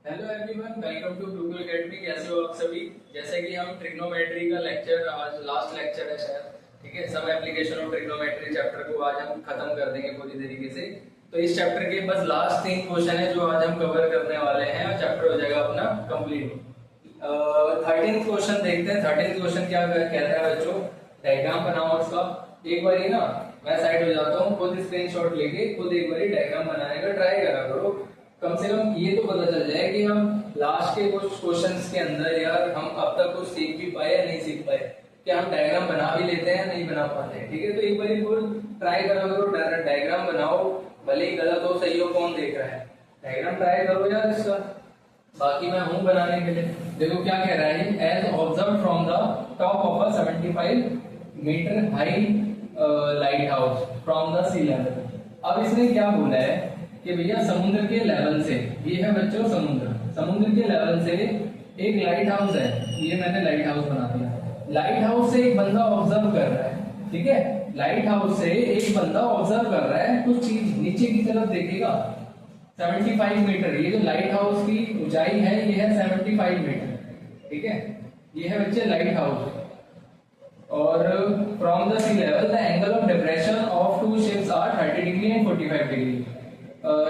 Hello everyone, welcome to Google Academy. कैसे हो आप सभी। जैसे कि हम ट्रिग्नोमेट्री का लेक्चर, आज लास्ट लेक्चर है शायद, ठीक है। सब एप्लीकेशन ऑफ ट्रिग्नोमेट्री चैप्टर को आज हम खत्म कर देंगे पूरी तरीके से। तो इस चैप्टर के बस लास्ट 3 क्वेश्चन है जो आज हम कवर करने वाले हैं और चैप्टर हो जाएगा अपना कंप्लीट। 13th क्वेश्चन देखते हैं। 13th क्वेश्चन क्या कहता है बच्चों, डायग्राम बनाओ उसका। एक बार ना मैं साइड हो जाता हूँ, खुद स्क्रीनशॉट लेके खुद एक बार डायग्राम बनाने का ट्राई करा करो। कम से कम ये तो पता चल जाए कि हम लास्ट के कुछ क्वेश्चंस के अंदर यार हम अब तक कुछ सीख भी पाए या नहीं सीख पाए, क्या हम डायग्राम बना भी लेते हैं नहीं बना पाते हैं। ठीक है, तो एक बार खुद ट्राई करो, डायग्राम बनाओ, भले ही गलत हो सही हो, कौन देख रहा है। डायग्राम ट्राई करो यार इसका, बाकी मैं हूं बनाने के लिए। देखो क्या कह रहा है, as observe from the top of a 75 metre high lighthouse from the sea level. अब इसने क्या बोला है कि भैया समुद्र के लेवल से, ये है बच्चों समुद्र के लेवल से एक लाइट हाउस है। ये मैंने लाइट हाउस बना दिया। लाइट हाउस से एक बंदा ऑब्जर्व कर रहा है, ठीक है। लाइट हाउस से एक बंदा ऑब्जर्व कर रहा है, कुछ चीज नीचे की तरफ देखेगा। 75 मीटर, ये जो लाइट हाउस की ऊंचाई है ये है 75 मीटर, ठीक है। ये है बच्चे लाइट हाउस। और from the sea level the angle of depression of two ships are 30 degree and 45 degree.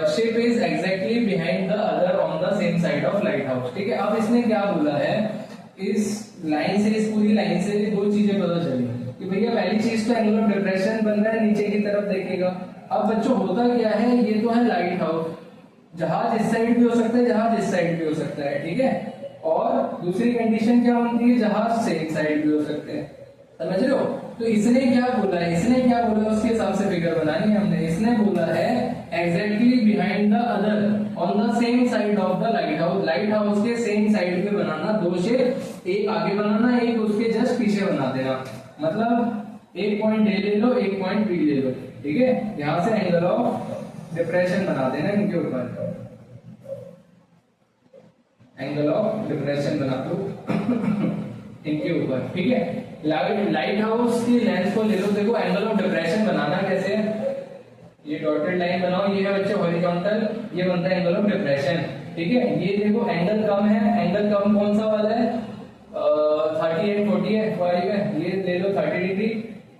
Ship is exactly behind the other on the same side of lighthouse, ठीक है। अब इसने क्या बोला है, इस लाइन से, इस पूरी लाइन से दो चीजें पता चली कि भैया पहली चीज तो एंगल ऑफ डिप्रेशन बन रहा है, नीचे की तरफ देखेगा। अब बच्चों होता क्या है, ये तो है लाइट हाउस, जहाज इस साइड भी हो सकता है, जहाज इस साइड भी हो सकता है, ठीक है। और दूसरी कंडीशन क्या बनती है, जहाज सेम साइड भी हो सकते हैं, समझ रहे हो। तो इसने क्या बोला है, उसके हिसाब से फिगर बनानी है हमने। इसने बोला है exactly behind the other on the same side of the light house. Light house के सेम साइड पे बनाना, दो शेप, एक आगे बनाना, एक उसके जस्ट पीछे बना देना। मतलब एक पॉइंट ए ले लो, एक पॉइंट बी ले लो, ठीक है। यहां से एंगल ऑफ डिप्रेशन बना देना इनके ऊपर, एंगल ऑफ डिप्रेशन बना दो इनके ऊपर, ठीक है। लाइट हाउस की लेंथ को ले लो। देखो एंगल ऑफ डिप्रेशन बनाना कैसे है, ये डॉटेड लाइन बनाओ, ये है बच्चे हॉरिजॉन्टल, ये बनता है एंगल ऑफ डिप्रेशन, ठीक है। ये देखो एंगल कम है, एंगल कम कौन सा वाला है, 38 45 है, ये ले लो 30 डिग्री।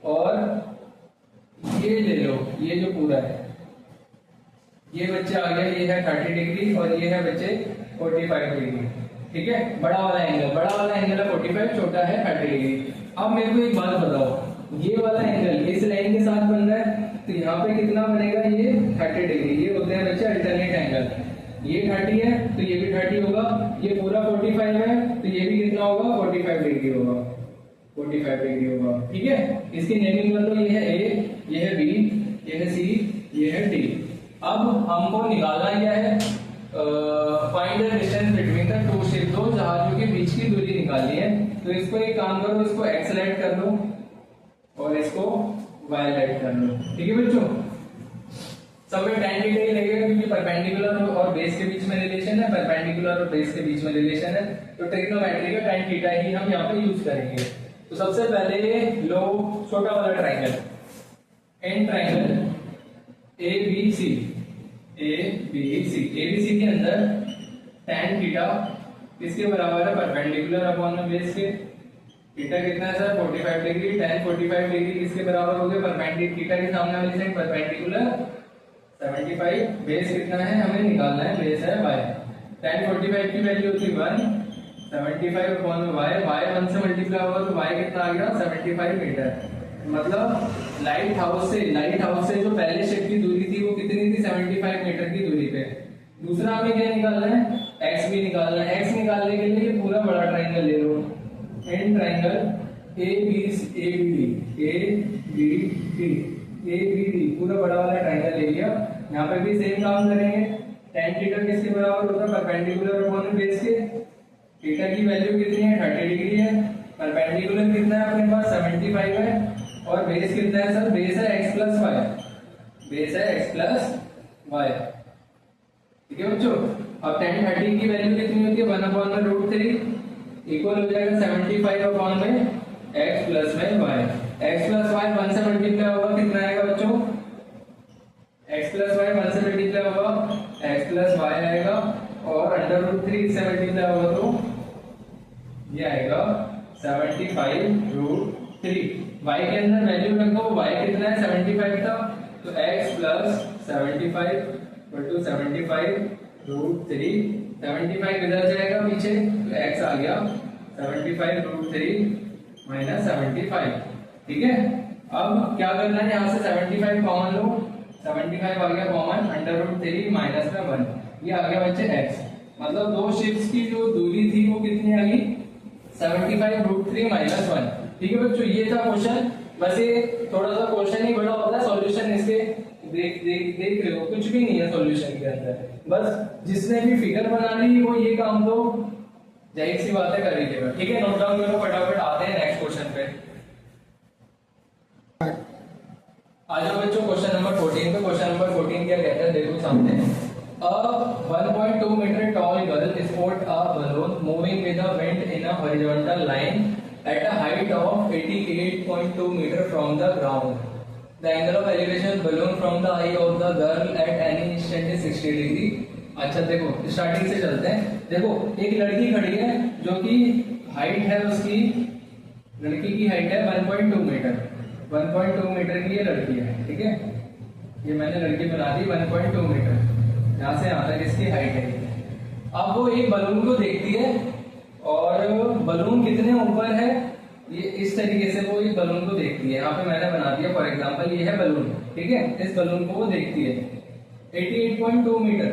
और ये ले लो, ये जो पूरा है ये बच्चे आ गया, ये है 30 डिग्री और ये है बच्चे 45 डिग्री, ठीक है। बड़ा वाला एंगल है 45, छोटा है 30 डिग्री। अब मेरे को एक बात बताओ, ये वाला एंगल इस लाइन के साथ बन रहा है, तो यहाँ पे कितना बनेगा, ये 30 डिग्री। ये होते हैं बच्चे अल्टरनेट एंगल। ये 30 है तो ये भी 30 होगा, ये पूरा 45 है तो ये भी कितना होगा, 45 डिग्री होगा, 45 डिग्री होगा, ठीक है। इसकी नेमिंग कर लो, ये है ए, ये है बी, ये है सी, ये है डी। अब हमको निकालना क्या है, find the distance between the two ship. दो जहाजों के बीच की दूरी निकालनी है। तो इसको एक काम करो, इसको एक्स लाइट कर लो और इसको वाई लाइट कर लो, ठीक है बच्चों। सब में tan थीटा ही लगेगा क्योंकि परपेंडिकुलर और बेस के बीच में रिलेशन है, परपेंडिकुलर और बेस के बीच में रिलेशन है, तो ट्रिग्नोमेट्री का tan थीटा ही हम यहाँ पे यूज करेंगे। तो सबसे पहले लो छोटा वाला triangle, an triangle ABC, ABC के अंदर tan थीटा किसके बराबर है, परपेंडिकुलर अपॉन में बेस के। थीटा कितना है सर, 45 डिग्री। tan 45 डिग्री किसके बराबर हो गया, परपेंडिकुलर, थीटा के सामने वाली साइड परपेंडिकुलर 75। बेस कितना है हमें निकालना है, बेस है y। tan 45 की वैल्यू होती है 1, 75 अपॉन में y, y 1 से मल्टीप्लाई होगा तो y कितना आ गया, 75 मीटर। मतलब लाइट हाउस से जो पहले शिप की दूरी थी वो कितनी थी, 75 मीटर की दूरी पे। दूसरा हमें क्या निकालना है, एक्स भी निकालना है। एक्स निकालने के लिए पूरा बड़ा ट्राइंगल ले लो, एन ट्राइंगल ABD, पूरा बड़ा वाला ट्राइंगल ले लिया। यहाँ पे भी सेम काम करेंगे। tan थीटा किसके बराबर होता है, परपेंडिकुलर अपॉन बेस के। थीटा की वैल्यू कितनी है, 30 डिग्री है। परपेंडिकुलर कितना है अपने पास, 75 है। और बेस कितना है सर, बेस है x प्लस वाई, ठीक है बच्चों। अब tan 30 की वैल्यू कितनी होती है, 1/√3 इक्वल हो जाएगा 75 अपॉन में x प्लस में y। x प्लस वाई 1 से मल्टीप्लाई होगा, कितना आएगा बच्चों, x प्लस वाई 1 से मल्टीप्लाई होगा, x प्लस वाई आएगा और अंडर रूट 3 इससे मल्टीप्लाई होगा तो ये आएगा 75√3। y के अंदर वैल्यू रखो, y कितना है 75 था, तो x प्लस 75 = 75√3। 75 इधर जाएगा पीछे तो x आ गया 75√3 माइनस 75। ठीक है, अब क्या करना है, यहाँ से 75 कॉमन लो, 75 आ गया कॉमन, √3 माइनस में 1, ये आ गया बच्चे x। मतलब दो शिफ्ट्स की जो दूरी थी वो कितनी आ गई 75√3 माइनस 1। ठीक है बच्चों, ये था क्वेश्चन। बस ये थोड़ा सा क्वेश्चन ही बड़ा होता है, सॉल्यूशन इसके देख रहे हो कुछ भी नहीं है सॉल्यूशन के अंदर। बस जिसने भी फिगर बना ली वो ये काम तो जाहिर सी बात है कर लीजिएगा। ठीक है, नोट डाउन करो फटाफट, आते हैं नेक्स्ट क्वेश्चन पे। आ जाओ बच्चों क्वेश्चन नंबर 14 पे। क्वेश्चन नंबर 14 क्या कहता है, देखो सामने। A 1.2 meter tall girl spot a balloon moving with the wind in a horizontal line at a height of 88.2 meter from the ground. The angle of elevation balloon from the eye of the girl at any instant is 60 degree. अच्छा देखो starting से चलते हैं। देखो एक लड़की खड़ी है जो कि हाइट है उसकी, लड़की की हाइट है 1.2 मीटर। 1.2 मीटर की ये लड़की है। ठीक है, ये मैंने लड़की बना दी 1.2 मीटर, यहाँ से यहाँ तक इसकी हाइट है। अब वो एक बलून को देखती है और बलून कितने ऊपर है, ये इस तरीके से वो एक बलून को देखती है। यहाँ पे मैंने बना दिया फॉर एग्जांपल, ये है बलून। ठीक है, इस बलून को वो देखती है 88.2 मीटर,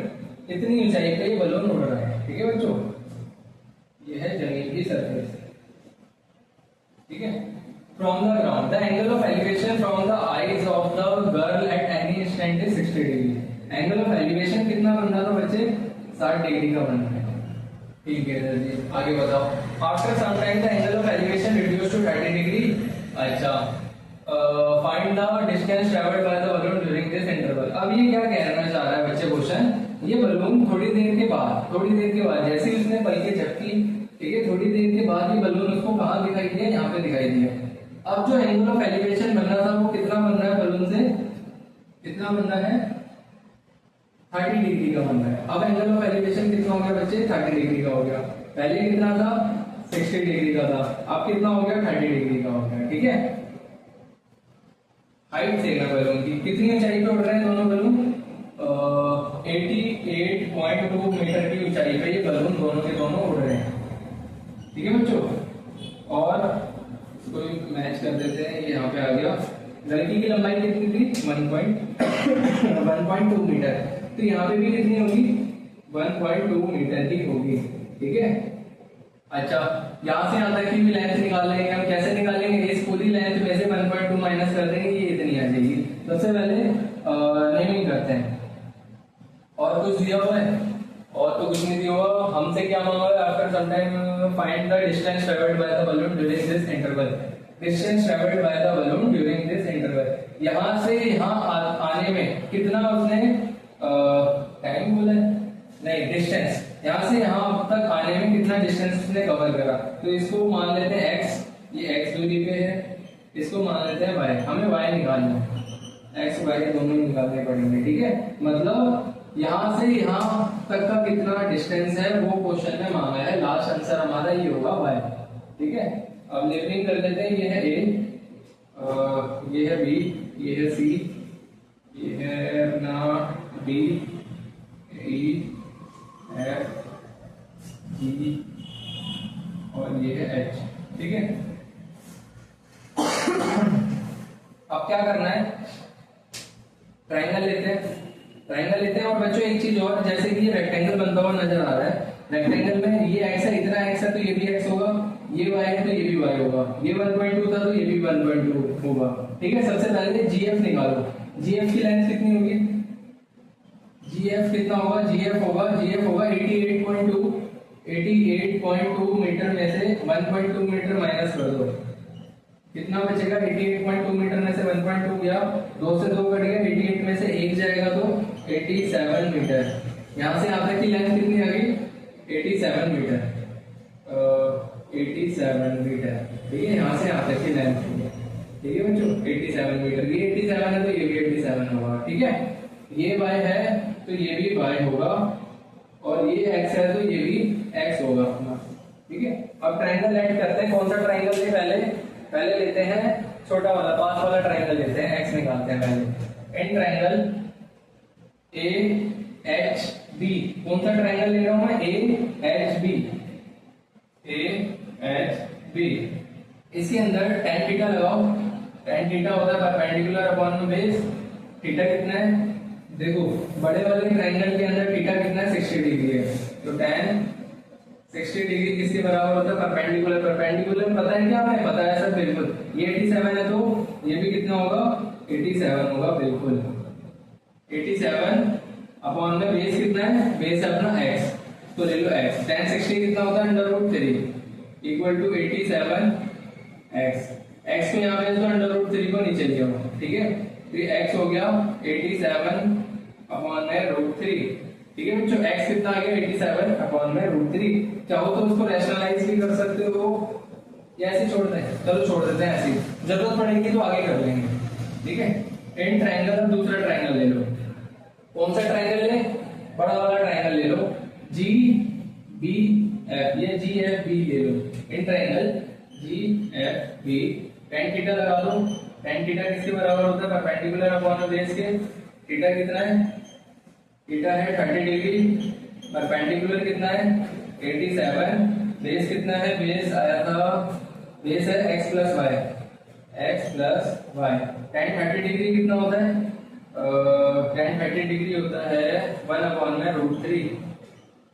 इतनी ऊंचाई पे ये बलून उड़ रहा है। ठीक है बच्चों, ये है जमीन की सरफेस। ठीक है, from the ground the angle of elevation from the eyes of the girl at any instant is 60 degree. Angle of elevation कितना बन रहा था बच्चे, 60 डिग्री का बन रहा है। ठीक है जी, आगे बताओ। After some time the angle of elevation reduce to 30 degree. अच्छा, find the distance travelled by the balloon during this interval. अब ये क्या कहना चाह रहा है बच्चे क्वेश्चन, ये बलून थोड़ी देर के बाद जैसे ही उसने पलके झपकी, ठीक है, थोड़ी देर के बाद ये बलून उसको कहाँ दिखाई दिया, यहाँ पे दिखाई दिया। अब जो एंगल ऑफ एलिवेशन बन रहा था वो कितना बन रहा है बलून से, कितना बन रहा है 30 डिग्री का बन रहा है। अब एंगल ऑफ एलिवेशन कितना हो गया बच्चे, 30 डिग्री का हो गया। पहले कितना था 60 डिग्री का था, अब कितना हो गया 30 डिग्री का हो गया। ठीक है, हाइट देखना बलून की, कितनी ऊंचाई पे उड़ रहे हैं दोनों बलून, 88.2 मीटर की ऊंचाई पे ये बलून दोनों के दोनों उड़ रहे हैं। ठीक है बच्चों, और इसको मैच कर देते हैं, ये यहाँ पे आ गया। लड़की की लंबाई कितनी थी 1.2 मीटर, तो यहाँ पे भी कितनी होगी 1.2 मीटर की होगी। ठीक है, अच्छा यहाँ से यहाँ तक की भी लेंथ निकाल लेंगे हम। कैसे निकालेंगे, इस पूरी लेंथ में से 1.2 माइनस कर देंगे, ये इतनी आ जाएगी। सबसे पहले नेमिंग करते हैं। और कुछ दिया हुआ है, और तो कुछ नहीं दिया हुआ। हमसे क्या मांगा है, after some time find the distance travelled by the balloon during this interval. Distance travelled by the balloon during this interval, यहाँ से यहाँ आने में कितना उसने टाइम बोला है, नहीं डिस्टेंस, यहाँ से यहाँ तक आने में कितना डिस्टेंस उसने कवर करा। तो इसको मान लेते हैं x, ये x दूरी पे है, इसको मान लेते हैं y। हमें y निकालना है, x y दोनों निकालने पड़ेंगे। ठीक है, मतलब यहाँ से यहाँ तक का कितना डिस्टेंस है वो क्वेश्चन में मांगा है। लास्ट आंसर हमारा ये होगा y। ठीक है, अब लेबलिंग कर देते हैं। ये है a, ये है b, ये है c, ये है अपना d, e, f, g और ये है h। ठीक है, अब क्या करना है, ट्रायंगल लेते हैं। और बच्चों एक चीज और, जैसे कि ये रेक्टेंगल बनता हुआ नजर आ रहा है। रेक्टेंगल में ये x है, इतना x है, तो ये भी x होगा, ये y है तो ये भी y होगा, ये 1.2 था तो ये भी 1.2 होगा। ठीक है, सबसे पहले gf निकालो। gf की लेंथ कितनी होगी, gf कितना होगा, gf होगा 88.2 मीटर में से 1.2 मीटर माइनस कर दो, कितना बचेगा 88.2 मीटर में से 1.2 गया, 2 से 2 कट गया, 88 में से 1 जाएगा तो 87 मीटर। यहाँ से यहाँ तक की लेंथ कितनी आ गई 87 मीटर। 87 मीटर, ठीक है, यहाँ से यहाँ तक की लेंथ होगी। ठीक है बच्चों, 87 मीटर, ये 87 है तो ये भी 87 होगा। ठीक है, ये y है तो ये भी y होगा और ये x है तो ये भी x होगा अपना, ठीक है। अब ट्रायंगल ऐड करते हैं, कौन सा ट्रायंगल ले पहले लेते हैं छोटा वाला, पास वाला ट्रायंगल लेते हैं, x निकालते हैं पहले। इन ट्रायंगल AHB, कौन सा ट्रायंगल ले रहा हूं मैं, AHB, इसके अंदर tan थीटा लगाओ, tan थीटा होता है परपेंडिकुलर अपॉन बेस, थीटा कितना है, देखो बड़े वाले ट्रायंगल के अंदर थीटा कितना है, 60 डिग्री है, तो tan 60 डिग्री किसके बराबर होता है, परपेंडिकुलर पता है क्या, हमें पता है सर, बिल्कुल। ये 87 है तो ये भी कितना होगा, 87 होगा, बिल्कुल 87 अपॉन में बेस कितना है, बेस है अपना x, तो ले लो x, tan 60 कितना होता है, √3 इक्वल टू 87 x को यहाँ पे तो √3 को नीचे लिया, ठीक है। तो ये x हो गया 87 अपॉन में √3, ठीक है बच्चों। x कितना आ गया, 87 अपॉन में √3। चाहो तो उसको रैशनलाइज भी कर सकते हो या ऐसे छोड़ दें, चलो छोड़ देते हैं ऐसे, जरूरत पड़ेगी तो आगे कर लेंगे, ठीक है। इन ट्रायंगल अब दूसरा ट्रायंगल ले लो, कौन सा ट्रायंगल ले, बड़ा वाला ट्रायंगल ले लो, GBF, ये GFB ले लो। In triangle GFB tan theta लगा लो, tan थीटा किसके बराबर होता है, परपेंडिकुलर अपॉन बेस के, थीटा कितना है, थीटा है 30 डिग्री, परपेंडिकुलर कितना है 87, बेस कितना है, बेस आया था, बेस है x plus y, tan 30 degree कितना होता है, tan 30 डिग्री होता है 1 अपॉन में √3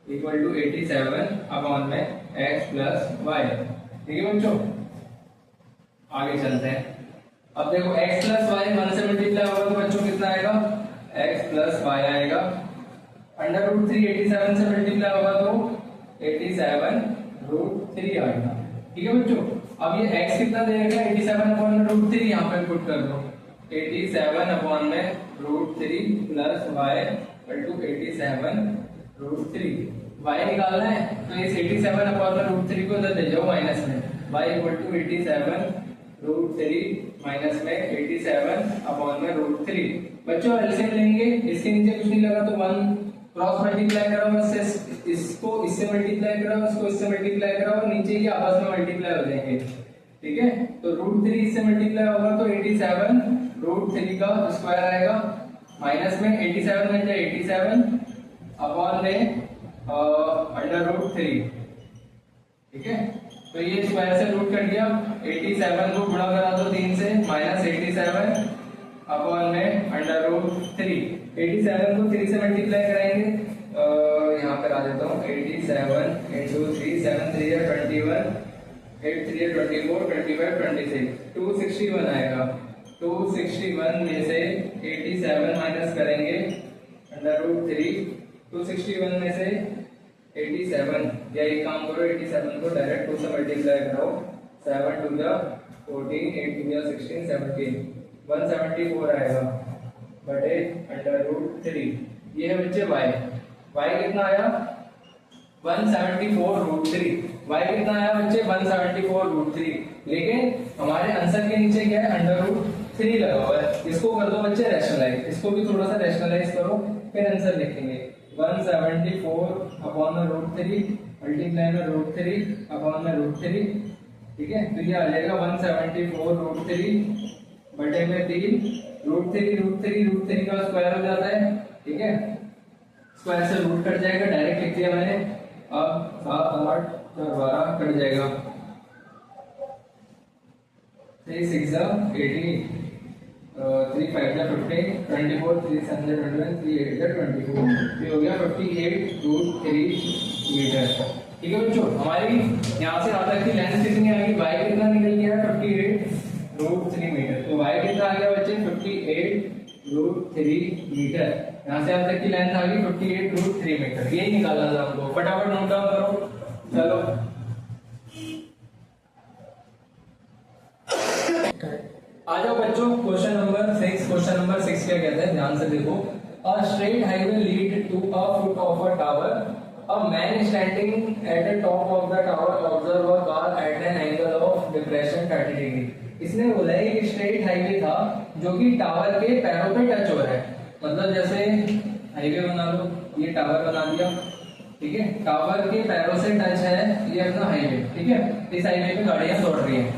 इक्वल टू 87 अपॉन में x प्लस वाई, ठीक है बच्चों। आगे चलते हैं, अब देखो x प्लस वाई 1 से मल्टीप्लाई होगा तो बच्चों कितना आएगा, x प्लस वाई आएगा, √3 87 से मल्टीप्लाई होगा तो 87 √3 आएगा, ठीक है बच्चों। अब ये x कितना देगा, 87 अपॉन में √3 यहाँ पे पुट कर दो, 87 अपॉन में √3 plus y equal to 87 √3, y निकालना है तो इस 87 अपॉन में √3 को इधर ले जाओ माइनस में, y इक्वल टू 87 √3 माइनस में 87 अपॉन में √3। बच्चों एलसीएम लेंगे, इसके नीचे कुछ नहीं लगा तो 1 क्रॉस मल्टीप्लाई करो, इसको इससे मल्टीप्लाई करो, इसको इससे मल्टीप्लाई करो, नीचे के आपस में मल्टीप्लाई हो जाएंगे, ठीक है। तो √3 इससे मल्टीप्लाई होगा तो 87 √3 का स्क्वायर आएगा, माइनस में 87 में जाए 87 अपॉन में √3, ठीक है। तो ये स्क्वायर से रूट कट गया, 87 को गुणा करा दो 3 से, माइनस 87 अपॉन में √3, 87 को 3 से मल्टीप्लाई कराएंगे, यहाँ पर आ जाता हूँ, 87 इंटू 3, 7 3 है 21, 8 3 है 24, 25 26, 261 आएगा, 261 में से 87 माइनस करेंगे √3, 261 में से 87, या एक काम करो 87 को डायरेक्ट 2 से मल्टीप्लाई करो, 7 2 जा 14, 8 2 जा 16, 17, 174 आएगा बटे √3। ये है बच्चे y कितना आया 174 √3, y कितना आया बच्चे 174 √3, लेकिन हमारे आंसर के नीचे क्या है, √3 लगा हुआ है। इसको कर दो बच्चे रैशनलाइज, इसको भी थोड़ा सा रैशनलाइज करो, फिर आंसर लिखेंगे 174 अपॉन में √3 मल्टीप्लाई में √3 अपॉन में √3, ठीक है। तो ये आ जाएगा 174 √3 बटे में 3, √3 का स्क्वायर हो जाता है, ठीक है, स्क्वायर से रूट कट जाएगा, डायरेक्ट लिख दिया मैंने। अब 7 8 12 कट जाएगा, 3 6 18, 3 5 15, 24, 3 7 21, 3 8 24, ये हो गया 58 √3 मीटर, ठीक है बच्चों। हमारी यहाँ से यहाँ तक की लेंथ कितनी आ गई, y कितना निकल गया 58 √3 मीटर, तो y कितना आ गया बच्चे 58 √3 मीटर, यहाँ से यहाँ तक की लेंथ आ गई 58 √3 मीटर, यही निकालना था हमको, फटाफट नोट डाउन करो, चलो आ जाओ बच्चों। क्वेश्चन नंबर 6 क्या कहते हैं, ध्यान से देखो। A straight highway lead to a foot of a tower, a man standing at the top of the tower observe a car at an angle of depression 30 degree. इसने बोला है कि स्ट्रेट हाईवे था जो कि टावर के पैरों पे टच हो रहा है, मतलब जैसे हाईवे बना लो, ये टावर बना दिया, ठीक है, टावर के पैरों से टच है ये अपना हाईवे, ठीक है, इस हाईवे पे गाड़ियां दौड़ रही हैं।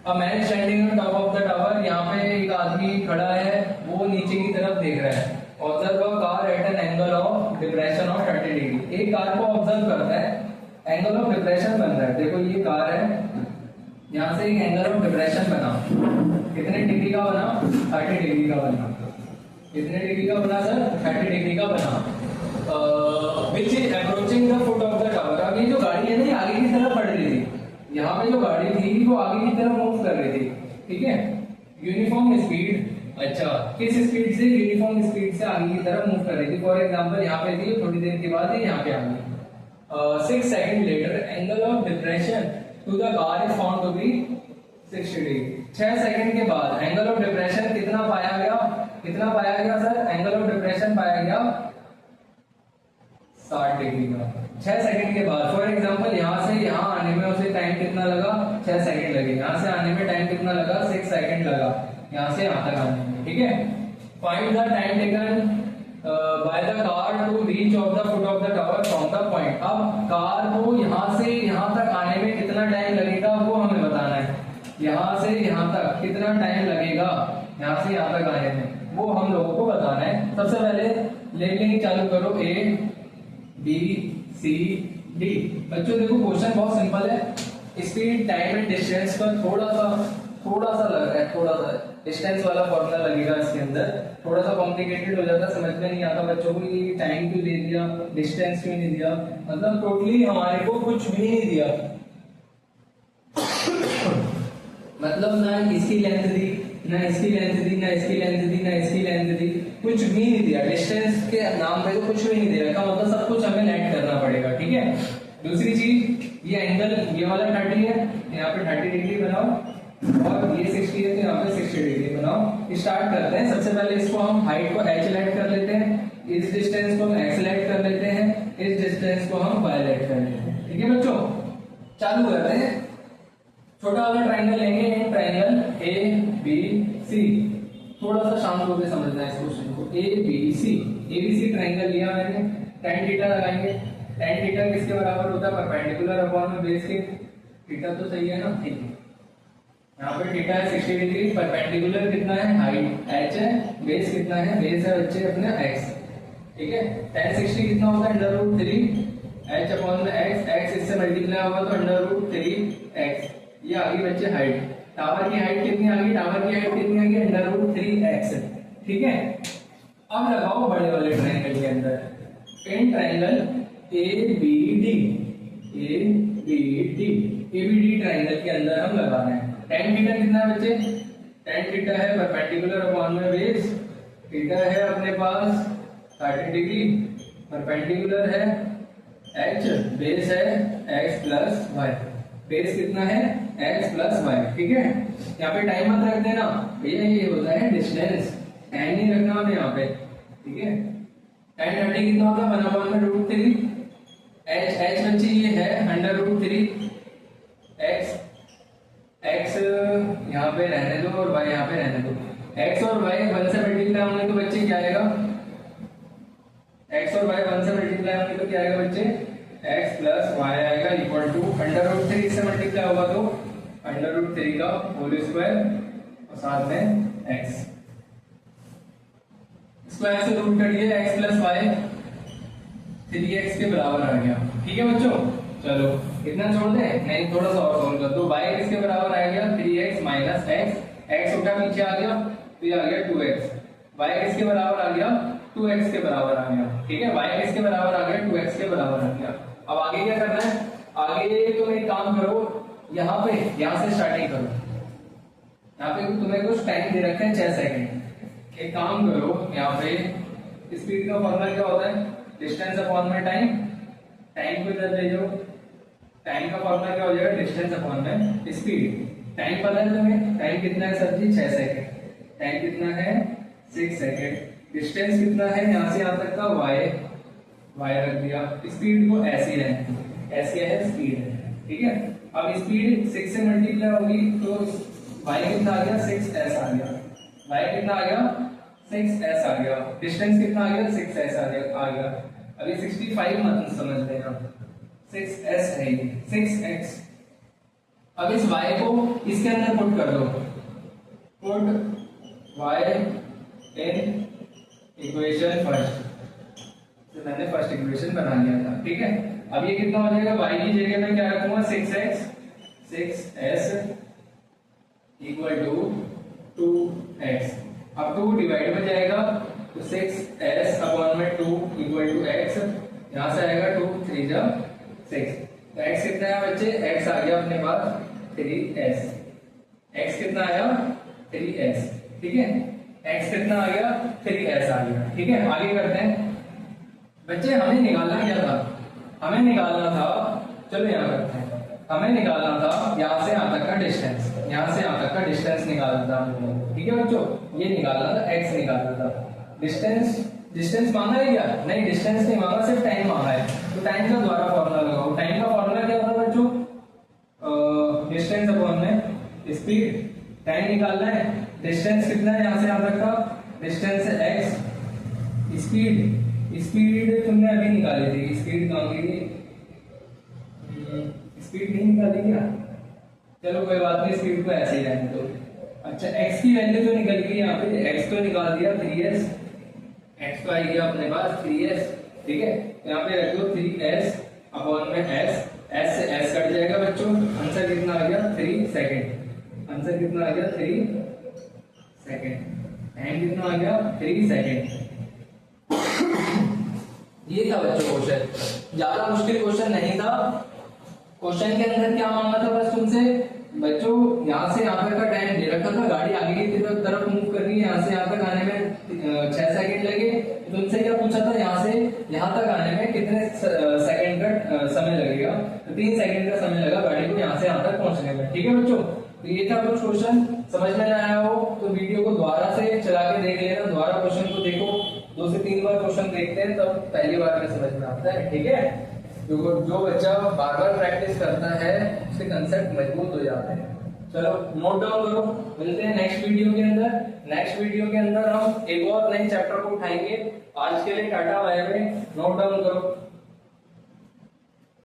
अब man standing on top of the tower, यहाँ पे एक आदमी खड़ा है, वो नीचे की तरफ देख रहा है। Observe a car at an angle of depression of 30 degree, एक कार को ऑब्जर्व करता है, एंगल ऑफ डिप्रेशन बन रहा है। देखो ये कार है, यहाँ से एक एंगल ऑफ डिप्रेशन बना, कितने डिग्री का बना? 30 डिग्री का बना। कितने डिग्री का बना सर? 30 डिग्री का बना। Which is approaching the foot of the tower. अब ये जो गाड़ी है ना आगे की तरफ बढ़ रही थी, यहाँ पे जो गाड़ी थी वो आगे की तरफ मूव कर रही थी, ठीक है, यूनिफॉर्म स्पीड। अच्छा, किस स्पीड से? यूनिफॉर्म स्पीड से आगे की तरफ मूव कर रही थी। फॉर एग्जांपल यहाँ पे थी, थोड़ी देर के बाद ये यहाँ पे आ गई। 6 second later angle of depression to the car is found to be 60 degree. 6 second के बाद एंगल ऑफ डिप्रेशन कितना पाया गया? कितना पाया गया सर? एंगल ऑफ डिप्रेशन पाया गया 60 डिग्री का 6 सेकंड के बाद। फॉर एग्जांपल यहाँ से यहाँ आने में उसे टाइम कितना लगा? 6 सेकंड लगे। यहाँ से आने में टाइम कितना लगा? 6 सेकंड लगा यहाँ से यहाँ तक आने में, ठीक है। Find the time taken by the car to reach of the foot of the tower from the point. अब कार को यहाँ से यहाँ तक आने में कितना टाइम लगेगा वो हमें बताना है। यहाँ से यहाँ तक कितना टाइम लगेगा, यहाँ से यहाँ तक आने में, वो हम लोगों को बताना है। सबसे पहले लेबलिंग चालू करो, A B C D। बच्चों देखो क्वेश्चन बहुत सिंपल है, स्पीड टाइम एंड डिस्टेंस पर थोड़ा सा लग रहा है, थोड़ा सा डिस्टेंस वाला फॉर्मूला लगेगा इसके अंदर, थोड़ा सा कॉम्प्लिकेटेड हो जाता है, समझ में नहीं आता बच्चों को ये टाइम क्यों दे दिया, डिस्टेंस क्यों नहीं दिया, मतलब टोटली हमारे को कुछ भी नहीं दिया। मतलब ना इसकी लेंथ दी, ना इसकी लेंथ दी, ना इसकी लेंथ दी, ना इसकी लेंथ दी, कुछ भी नहीं दिया। डिस्टेंस के नाम पे तो कुछ भी नहीं दे रखा, मतलब सब कुछ हमें ऐड करना पड़ेगा, ठीक है। दूसरी चीज, ये एंगल ये वाला 30 है, यहाँ पे 30 डिग्री बनाओ, और ये 60 है तो यहाँ पे 60 डिग्री बनाओ। स्टार्ट करते हैं। सबसे पहले इसको हम हाइट को h लेट कर लेते हैं, इस डिस्टेंस को हम x लेट कर लेते हैं, इस डिस्टेंस को हम y लेट कर लेते हैं, ठीक है बच्चों। चालू करते हैं। छोटा वाला ट्राइंगल लेंगे, ट्राइंगल ABC। थोड़ा सा शांत होकर समझना है इस क्वेश्चन को। ABC ट्राइंगल लिया मैंने, tan थीटा लगाएंगे। tan थीटा किसके बराबर होता है? परपेंडिकुलर अपॉन में बेस के। थीटा तो सही है ना, ठीक है। यहाँ पे थीटा है 60 डिग्री, परपेंडिकुलर कितना है? हाइट h है, बेस कितना है? बेस है बच्चे अपने x, ठीक है। tan 60 कितना होता है? √3 h अपॉन में x इससे मल्टीप्लाई होगा तो √3x। ये आ गई बच्चे हाइट। टावर की हाइट कितनी आ गई? टावर की हाइट कितनी आ गई? √3x, ठीक है। अब लगाओ बड़े वाले ट्रायंगल के अंदर, इन ट्रायंगल ABD ट्रायंगल के अंदर हम लगा रहे हैं। tan थीटा कितना है बच्चे? tan थीटा है परपेंडिकुलर अपॉन में बेस, थीटा है अपने पास 30 डिग्री, परपेंडिकुलर है h, बेस है x प्लस y। बेस कितना है? x प्लस y, ठीक है। यहाँ पे टाइम मत रख देना भैया, ये होता है डिस्टेंस, टाइम नहीं रखना हमें यहाँ पे, ठीक है। tan 30 कितना होता है? 1/√3 h बच्चे ये है √3 x यहाँ पे रहने दो और y यहाँ पे रहने दो। x और y 1 से मल्टीप्लाई होंगे तो बच्चे क्या आएगा? x और y 1 से मल्टीप्लाई होंगे तो क्या आएगा बच्चे? x प्लस y आएगा इक्वल टू √3 से मल्टीप्लाई होगा तो √3 का होल स्क्वायर और साथ में x स्क्वायर से रूट करिए, x प्लस y 3x के बराबर आ गया, ठीक है बच्चों। चलो इतना छोड़ दें, नहीं थोड़ा सा और सॉल्व कर दो। y किसके बराबर आ गया? 3x माइनस x उठा पीछे आ गया तो ये आ गया 2x। y किसके बराबर आ गया? 2x के बराबर आ गया, ठीक है। y किसके बराबर आ गया? 2x के बराबर आ गया। अब आगे क्या करना है? आगे तुम एक काम करो, यहाँ से स्टार्टिंग करो। यहाँ पे तुम्हें कुछ टाइम दे रखे हैं 6 सेकंड। एक काम करो, यहाँ पे स्पीड का फॉर्मूला क्या होता है? डिस्टेंस अपॉन में टाइम। टाइम को इधर ले जाओ, टाइम का फॉर्मूला क्या हो जाएगा? डिस्टेंस अपॉन में स्पीड। टाइम पता है तुम्हें? टाइम कितना है सर जी? 6 सेकंड। टाइम कितना है? 6 सेकंड। डिस्टेंस कितना है यहाँ से यहाँ तक का? y रख दिया। स्पीड को ऐसे रहने दो, ऐसे है स्पीड है, ठीक है। अब स्पीड 6 से मल्टीप्लाई होगी तो y कितना आ गया? 6s आ गया। y कितना आ गया? 6s आ गया। डिस्टेंस कितना आ गया? 6s आ गया। अभी 65 मत समझ लेना, 6s है ये, 6x। अब इस y को इसके अंदर पुट कर दो, put y in equation first. तो मैंने फर्स्ट इक्वेशन बना लिया था, ठीक है। अब ये कितना हो जाएगा, y की जगह में क्या रखूंगा, 6s इक्वल टू 2x। अब 2 डिवाइड में जाएगा तो 6s अपॉन में 2 इक्वल टू x, यहां से आएगा 2 3 जा 6। तो x कितना है बच्चे, x आ गया अपने पास 3s। x कितना आया, 3s, ठीक है। x कितना आ गया, 3s आ गया, ठीक है। आगे करते हैं बच्चे, हमें निकालना क्या था, हमें निकालना था, चलो यहाँ करते हैं, हमें निकालना था यहाँ से यहाँ तक का डिस्टेंस, यहाँ से यहाँ तक का डिस्टेंस निकालना था हम लोगों को, ठीक है बच्चों। ये निकालना था, x निकालना था। डिस्टेंस मांगा है क्या, नहीं डिस्टेंस नहीं मांगा, सिर्फ टाइम मांगा है। तो टाइम का द्वारा फॉर्मूला लगाओ। टाइम का फॉर्मूला क्या होता है बच्चों, डिस्टेंस अपॉन में स्पीड। टाइम निकालना है, डिस्टेंस कितना है यहाँ से यहाँ तक का, डिस्टेंस है x। स्पीड तुमने अभी निकाली थी, स्पीड कहाँ गई, स्पीड नहीं निकाली क्या, चलो कोई बात नहीं, स्पीड को ऐसे ही रहने दो। अच्छा x की वैल्यू तो निकल गई, यहाँ पे x तो निकाल दिया 3s, x तो आ गया अपने पास 3s, ठीक है। यहाँ पे रख दो 3s अपॉन में s, s से s कट जाएगा बच्चों। आंसर कितना आ गया, 3 सेकेंड। आंसर कितना आ गया, 3 सेकेंड। टाइम कितना आ गया, 3 सेकेंड। ये था बच्चों क्वेश्चन, ज्यादा मुश्किल क्वेश्चन नहीं था। क्वेश्चन के अंदर क्या मांगा था बस तुमसे बच्चों, यहाँ से यहाँ तक का टाइम दे रखा था, गाड़ी आगे की तरफ मूव कर रही है, यहाँ से यहाँ तक आने में 6 सेकंड लगे। तुमसे क्या पूछा था, यहाँ से यहाँ तक आने में कितने सेकंड का समय लगेगा, तो 3 सेकंड का समय लगा गाड़ी को यहाँ से यहाँ तक पहुंचने में, ठीक है बच्चों। तो ये था कुछ क्वेश्चन, समझ में आया हो तो वीडियो को दोबारा से चला के देख लेना, दोबारा क्वेश्चन को देखो, 2 से 3 बार क्वेश्चन देखते हैं तब पहली बार में समझ में आता है, ठीक है। जो बच्चा बार बार प्रैक्टिस करता है उसके कंसेप्ट मजबूत हो जाते हैं। चलो नोट डाउन करो, मिलते हैं नेक्स्ट वीडियो के अंदर। नेक्स्ट वीडियो के अंदर हम एक और नए चैप्टर को उठाएंगे। आज के लिए ta-ta bye bye, note down करो।